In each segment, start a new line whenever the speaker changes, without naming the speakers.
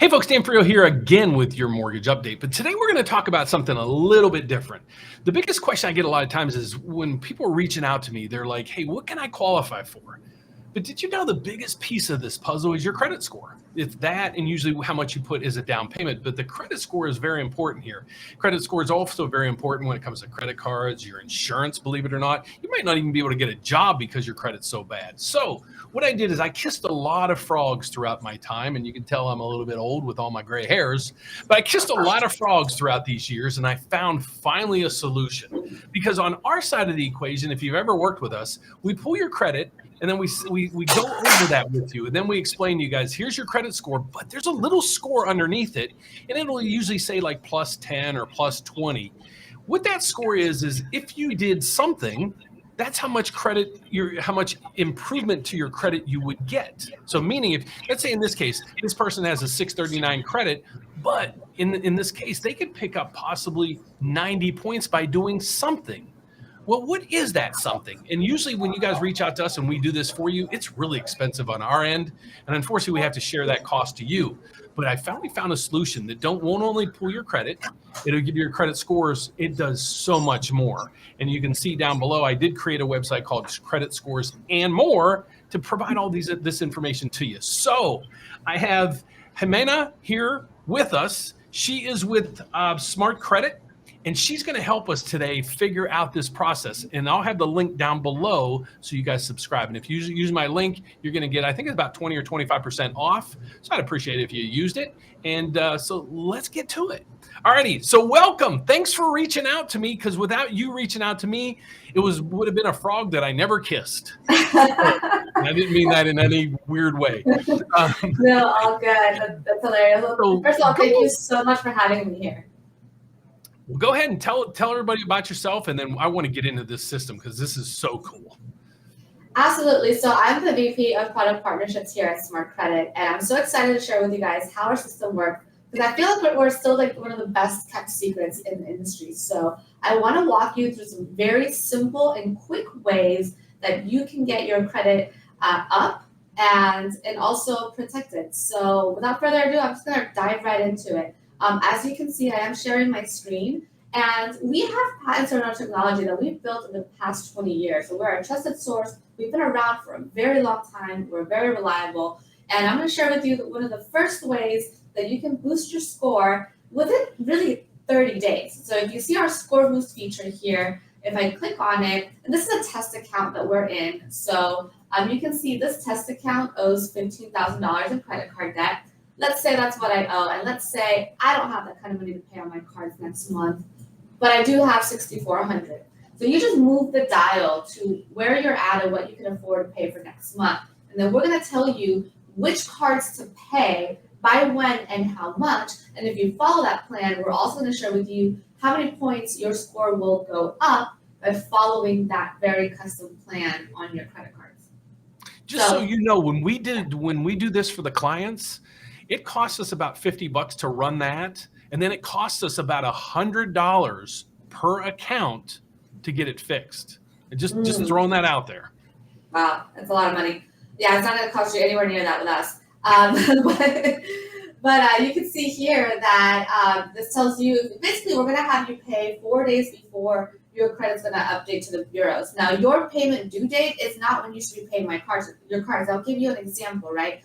Hey folks, Dan Frio here again with your mortgage update. But today we're going to talk about something a little bit different. The biggest question I get a lot of times is when people are reaching out to me, they're like, hey, what can I qualify for? But did you know the biggest piece of this puzzle is your credit score? It's that and usually how much you put as a down payment. But the credit score is very important here. Credit score is also very important when it comes to credit cards, your insurance, believe it or not. You might not even be able to get a job because your credit's so bad. So what I did is I kissed a lot of frogs throughout my time. And you can tell I'm a little bit old with all my gray hairs. But I kissed a lot of frogs throughout these years. And I found finally a solution. Because on our side of the equation, if you've ever worked with us, we pull your credit. And then we go over that with you. And then we explain to you guys, here's your credit score, but there's a little score underneath it. And it'll usually say like plus 10 or plus 20. What that score is if you did something, that's how much credit, how much improvement to your credit you would get. So meaning if, let's say in this case, this person has a 639 credit, but in this case, they could pick up possibly 90 points by doing something. Well, what is that something? And usually when you guys reach out to us and we do this for you, it's really expensive on our end. And unfortunately, we have to share that cost to you. But I finally found a solution that won't only pull your credit, it'll give you your credit scores. It does so much more. And you can see down below, I did create a website called Credit Scores and More to provide all this information to you. So I have Jimena here with us. She is with Smart Credit. And she's going to help us today figure out this process. And I'll have the link down below so you guys subscribe. And if you use my link, you're going to get, I think it's about 20 or 25% off. So I'd appreciate it if you used it. And so let's get to it. Alrighty. So welcome. Thanks for reaching out to me, because without you reaching out to me, it would have been a frog that I never kissed. I didn't mean that in any weird way.
No, all good. That's hilarious. First of all, thank you so much for having me here.
Well, go ahead and tell everybody about yourself, and then I want to get into this system because this is so cool.
Absolutely. So I'm the VP of Product Partnerships here at Smart Credit, and I'm so excited to share with you guys how our system works, because I feel like we're still like one of the best kept secrets in the industry. So I want to walk you through some very simple and quick ways that you can get your credit up and also protected. So without further ado, I'm just going to dive right into it. As you can see, I am sharing my screen, and we have patents on our technology that we've built in the past 20 years. So we're a trusted source. We've been around for a very long time. We're very reliable. And I'm going to share with you one of the first ways that you can boost your score within really 30 days. So if you see our score boost feature here, if I click on it, and this is a test account that we're in. So you can see this test account owes $15,000 in credit card debt. Let's say that's what I owe, and let's say I don't have that kind of money to pay on my cards next month, but I do have $6,400. So you just move the dial to where you're at and what you can afford to pay for next month. And then we're going to tell you which cards to pay, by when, and how much. And if you follow that plan, we're also going to share with you how many points your score will go up by following that very custom plan on your credit cards.
Just so you know, when we do this for the clients, it costs us about $50 to run that. And then it costs us about $100 per account to get it fixed. And just throwing that out there.
Wow, that's a lot of money. Yeah, it's not going to cost you anywhere near that with us. But you can see here that this tells you, basically, we're going to have you pay 4 days before your credit's going to update to the bureaus. Now, your payment due date is not when you should be paying your cards. I'll give you an example, right?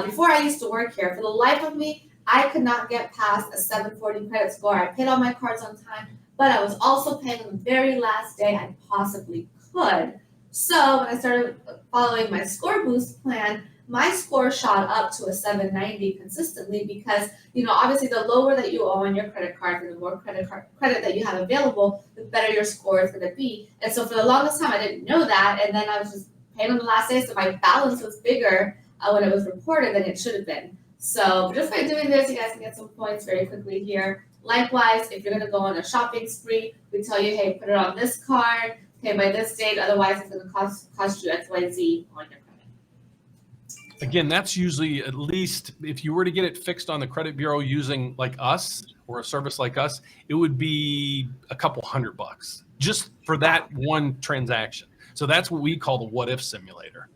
Before I used to work here, for the life of me, I could not get past a 740 credit score. I paid all my cards on time, but I was also paying on the very last day I possibly could. So when I started following my score boost plan, my score shot up to a 790 consistently because, obviously the lower that you owe on your credit card and the more credit that you have available, the better your score is going to be. And so for the longest time, I didn't know that. And then I was just paying on the last day, so my balance was bigger when it was reported than it should have been. So just by doing this, you guys can get some points very quickly here. Likewise, if you're going to go on a shopping spree, we tell you, hey, put it on this card, pay by this date, otherwise it's going to cost you XYZ on your credit.
Again, that's usually, at least if you were to get it fixed on the credit bureau using like us or a service like us, it would be a couple $100 just for that one transaction. So that's what we call the what if simulator.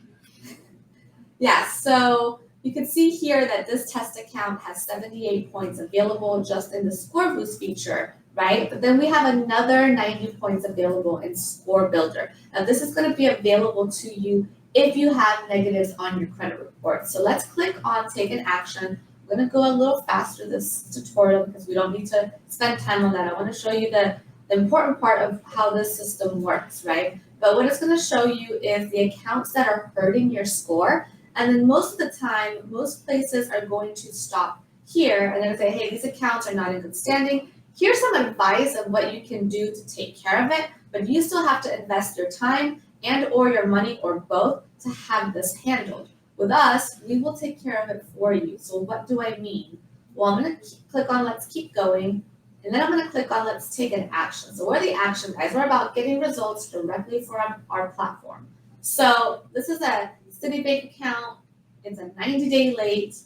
Yeah, so You can see here that this test account has 78 points available just in the Score Boost feature, right? But then we have another 90 points available in Score Builder. Now this is going to be available to you if you have negatives on your credit report. So let's click on Take an Action. I'm going to go a little faster this tutorial because we don't need to spend time on that. I want to show you the important part of how this system works, right? But what it's going to show you is the accounts that are hurting your score. And then most of the time, most places are going to stop here and they're going to say, hey, these accounts are not in good standing. Here's some advice of what you can do to take care of it, but you still have to invest your time and or your money or both to have this handled. With us, we will take care of it for you. So what do I mean? Well, I'm going to click on Let's Keep Going, and then I'm going to click on Let's Take an Action. So what are the action guys? We're about getting results directly from our platform. So this is a Citibank account. It's a 90-day late.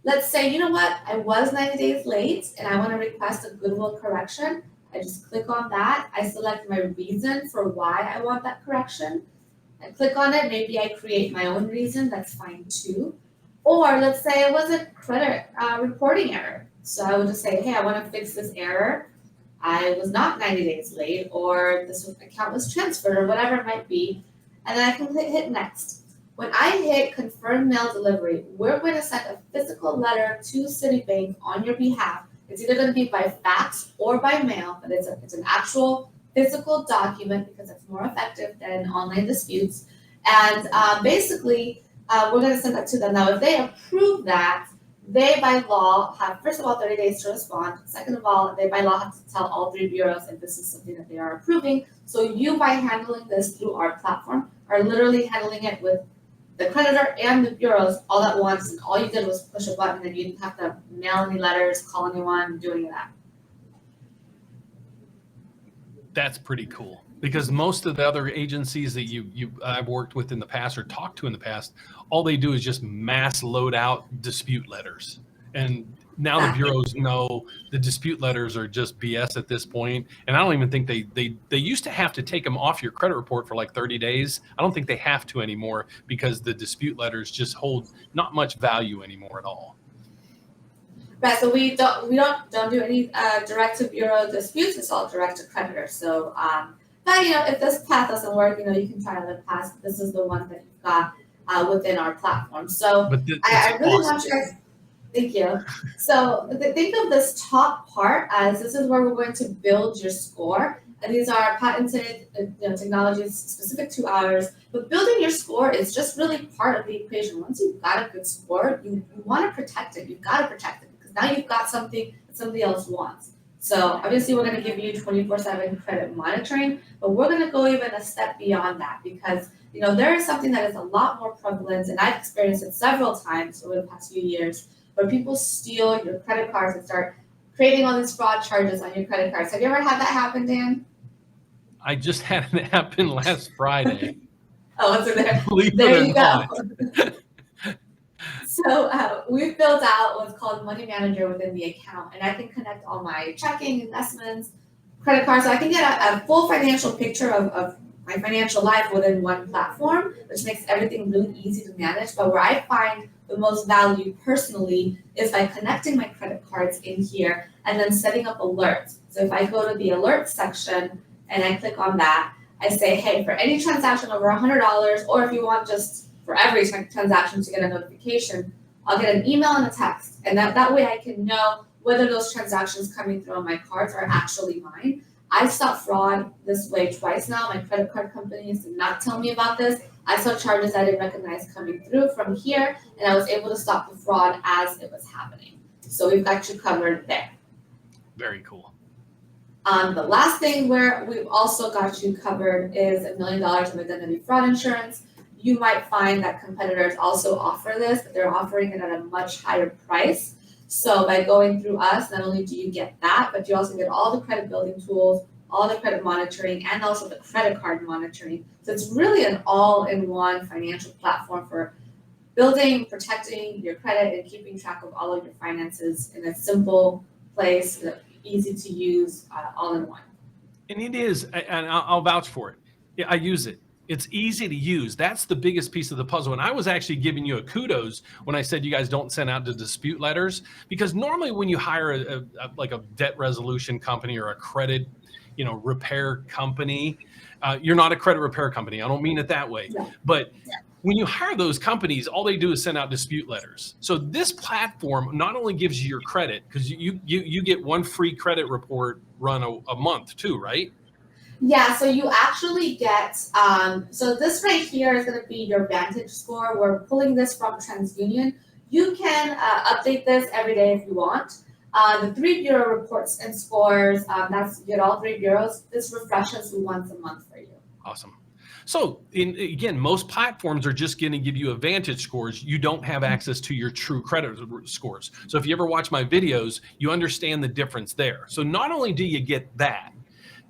Let's say, you know what? I was 90 days late and I want to request a goodwill correction. I just click on that. I select my reason for why I want that correction. I click on it. Maybe I create my own reason. That's fine too. Or let's say it was a credit reporting error. So I would just say, hey, I want to fix this error. I was not 90 days late, or this account was transferred, or whatever it might be. And then I can hit next. When I hit confirm mail delivery, we're going to send a physical letter to Citibank on your behalf. It's either going to be by fax or by mail, but it's an actual physical document because it's more effective than online disputes. And basically, we're going to send that to them. Now, if they approve that, they by law have, first of all, 30 days to respond. Second of all, they by law have to tell all 3 bureaus if this is something that they are approving. So you, by handling this through our platform, are literally handling it with the creditor and the bureaus all at once, and all you did was push a button, and you didn't have to mail any letters, call anyone, do any of that.
That's pretty cool, because most of the other agencies that I've worked with in the past or talked to in the past, all they do is just mass load out dispute letters. And now the bureaus know the dispute letters are just BS at this point. And I don't even think they used to have to take them off your credit report for like 30 days. I don't think they have to anymore because the dispute letters just hold not much value anymore at all.
Right, so we don't do any direct to bureau disputes. It's all direct to creditor. So, but if this path doesn't work, you can try another path. This is the one that you've got within our platform. So I really want you guys. Thank you. So think of this top part as this is where we're going to build your score. And these are patented technologies specific to ours. But building your score is just really part of the equation. Once you've got a good score, you want to protect it. You've got to protect it because now you've got something that somebody else wants. So obviously we're going to give you 24/7 credit monitoring, but we're going to go even a step beyond that because there is something that is a lot more prevalent, and I've experienced it several times over the past few years, where people steal your credit cards and start creating all these fraud charges on your credit cards. Have you ever had that happen, Dan?
I just had it happen last Friday.
Oh, it's there.
Believe
There
it or
you
not.
go. So we've built out what's called Money Manager within the account, and I can connect all my checking, investments, credit cards, so I can get a full financial picture of my financial life within one platform, which makes everything really easy to manage. But where I find the most value personally is by connecting my credit cards in here and then setting up alerts. So if I go to the alert section and I click on that, I say, hey, for any transaction over $100, or if you want just for every transaction to get a notification, I'll get an email and a text. And that way I can know whether those transactions coming through on my cards are actually mine. I saw fraud this way twice now. My credit card companies did not tell me about this. I saw charges I didn't recognize coming through from here, and I was able to stop the fraud as it was happening. So we've got you covered there.
Very cool.
The last thing where we've also got you covered is $1 million of identity fraud insurance. You might find that competitors also offer this, but they're offering it at a much higher price. So by going through us, not only do you get that, but you also get all the credit building tools, all the credit monitoring, and also the credit card monitoring. So it's really an all-in-one financial platform for building, protecting your credit, and keeping track of all of your finances in a simple place, easy to use, all in one.
And it is, and I'll vouch for it. Yeah, I use it. It's easy to use. That's the biggest piece of the puzzle. And I was actually giving you a kudos when I said you guys don't send out the dispute letters, because normally when you hire like a debt resolution company or a credit, repair company, you're not a credit repair company. I don't mean it that way, but when you hire those companies, all they do is send out dispute letters. So this platform not only gives you your credit, because you get one free credit report run a month too, right?
Yeah, so you actually get, so this right here is going to be your Vantage score. We're pulling this from TransUnion. You can update this every day if you want. The 3 bureau reports and scores, you get all 3 bureaus. This refreshes once a month for you.
Awesome. So again, most platforms are just going to give you a Vantage scores. You don't have access to your true credit scores. So if you ever watch my videos, you understand the difference there. So not only do you get that,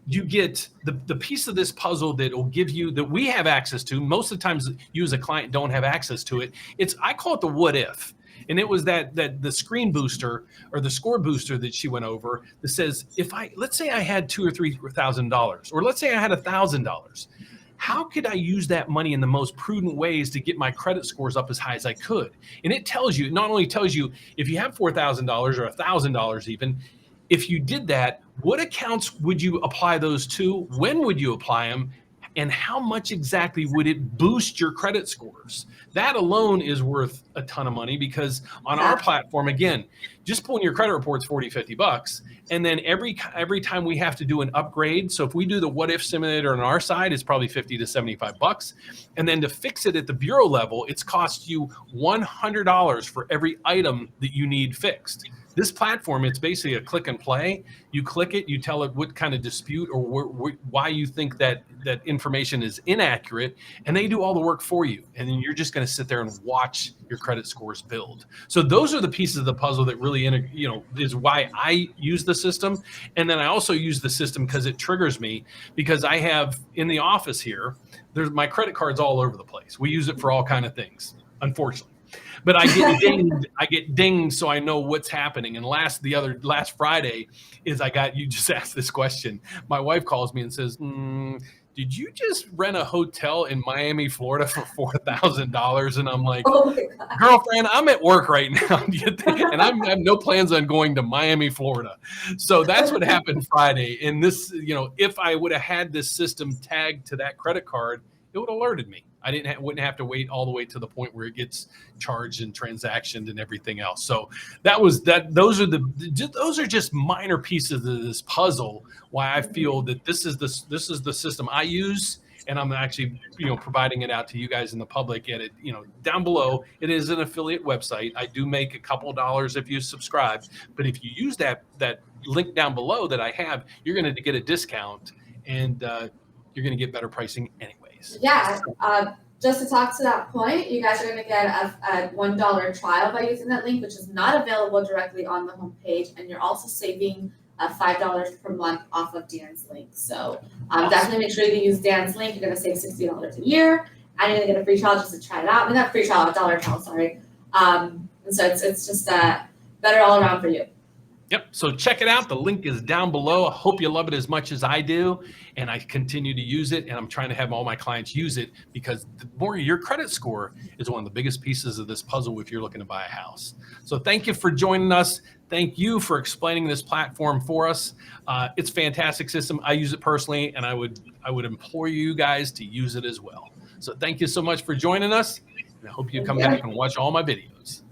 you get the piece of this puzzle that will give you, that we have access to. Most of the times you as a client don't have access to it. I call it the what if. And it was that the screen booster or the score booster that she went over that says, let's say I had $2,000 or $3,000, or let's say I had $1,000. How could I use that money in the most prudent ways to get my credit scores up as high as I could? And it tells you, not only tells you if you have $4,000 or $1,000 even, if you did that, what accounts would you apply those to? When would you apply them? And how much exactly would it boost your credit scores? That alone is worth a ton of money, because on our platform, again, just pulling your credit report's $40, $50. And then every time we have to do an upgrade. So if we do the what if simulator on our side, it's probably $50 to $75. And then to fix it at the bureau level, it's cost you $100 for every item that you need fixed. This platform, it's basically a click and play. You click it, you tell it what kind of dispute or why you think that information is inaccurate, and they do all the work for you. And then you're just going to sit there and watch your credit scores build. So those are the pieces of the puzzle that really, is why I use the system. And then I also use the system because it triggers me, because I have in the office here, there's my credit cards all over the place. We use it for all kind of things, unfortunately. But I get dinged, so I know what's happening. And last Friday you just asked this question. My wife calls me and says, did you just rent a hotel in Miami, Florida for $4,000? And I'm like, girlfriend, I'm at work right now. And I have no plans on going to Miami, Florida. So that's what happened Friday. And this, if I would have had this system tagged to that credit card, it would have alerted me. I wouldn't have to wait all the way to the point where it gets charged and transactioned and everything else. So those are just minor pieces of this puzzle. Why I feel that this is the system I use, and I'm actually providing it out to you guys in the public. At it, down below, it is an affiliate website. I do make a couple of dollars if you subscribe, but if you use that link down below that I have, you're going to get a discount, and you're going to get better pricing anyways.
Yeah, just to talk to that point, you guys are going to get a $1 trial by using that link, which is not available directly on the homepage, and you're also saving $5 per month off of Dan's link. So definitely make sure you use Dan's link. You're going to save $60 a year, and you're going to get a free trial just to try it out. I mean, not free trial, a $1 trial, sorry. And so it's just better all around for you.
Yep. So check it out. The link is down below. I hope you love it as much as I do. And I continue to use it. And I'm trying to have all my clients use it, because the more your credit score is one of the biggest pieces of this puzzle if you're looking to buy a house. So thank you for joining us. Thank you for explaining this platform for us. It's a fantastic system. I use it personally, and I would implore you guys to use it as well. So thank you so much for joining us. And I hope you come back and watch all my videos.